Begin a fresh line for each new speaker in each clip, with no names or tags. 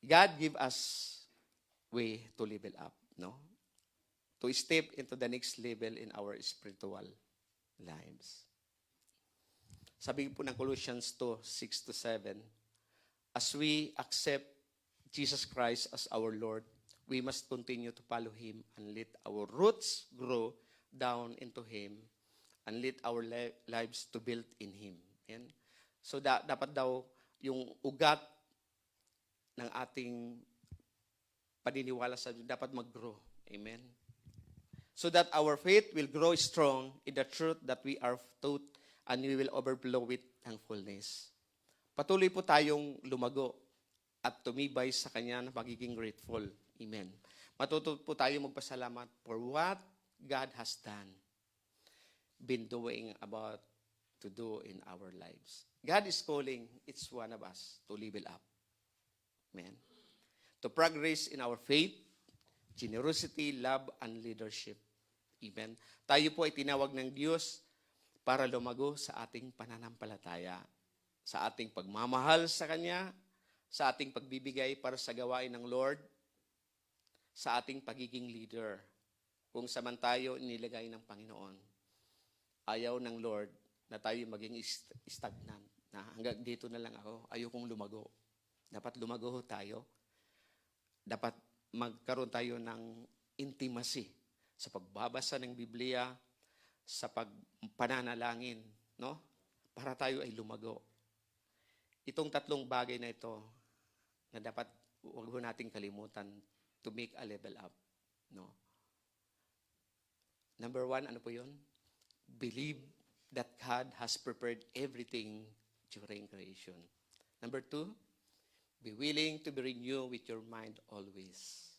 God give us way to level up, no? To step into the next level in our spiritual lives. Sabi po ng Colossians 2:6-7, as we accept Jesus Christ as our Lord, we must continue to follow Him and let our roots grow down into Him and let our lives to build in Him. Ayan. So dapat daw yung ugat ng ating paniniwala sa Diyos dapat mag-grow. Amen. So that our faith will grow strong in the truth that we are taught and we will overflow with thankfulness. Patuloy po tayong lumago at tumibay sa Kanya na magiging grateful. Amen. Matuto po tayo magpasalamat for what God has done, been doing, about to do in our lives. God is calling each one of us to level up. Amen. To progress in our faith, generosity, love, and leadership. Amen. Tayo po ay tinawag ng Diyos para lumago sa ating pananampalataya, sa ating pagmamahal sa Kanya, sa ating pagbibigay para sa gawain ng Lord, sa ating pagiging leader. Kung saman tayo inilagay ng Panginoon, ayaw ng Lord na tayo maging stagnant, na hanggang dito na lang ako, ayokong lumago. Dapat lumago tayo. Dapat magkaroon tayo ng intimacy sa pagbabasa ng Biblia, sa pananalangin, no? Para tayo ay lumago. Itong tatlong bagay na ito na dapat huwag nating kalimutan to make a level up, no? Number 1, ano po 'yun? Believe that God has prepared everything during creation. Number 2, be willing to be renewed with your mind always.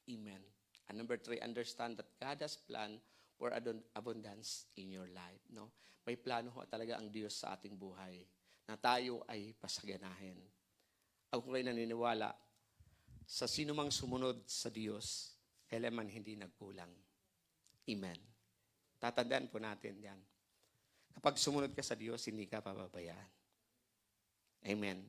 Amen. And number 3, understand that God has planned for abundance in your life. No? May plano ho talaga ang Diyos sa ating buhay na tayo ay pasaganahin. Ako kayo naniniwala, sa sinumang sumunod sa Diyos, kailanman hindi nagkulang. Amen. Tatandaan po natin yan. Kapag sumunod ka sa Diyos, hindi ka pababayaan. Amen.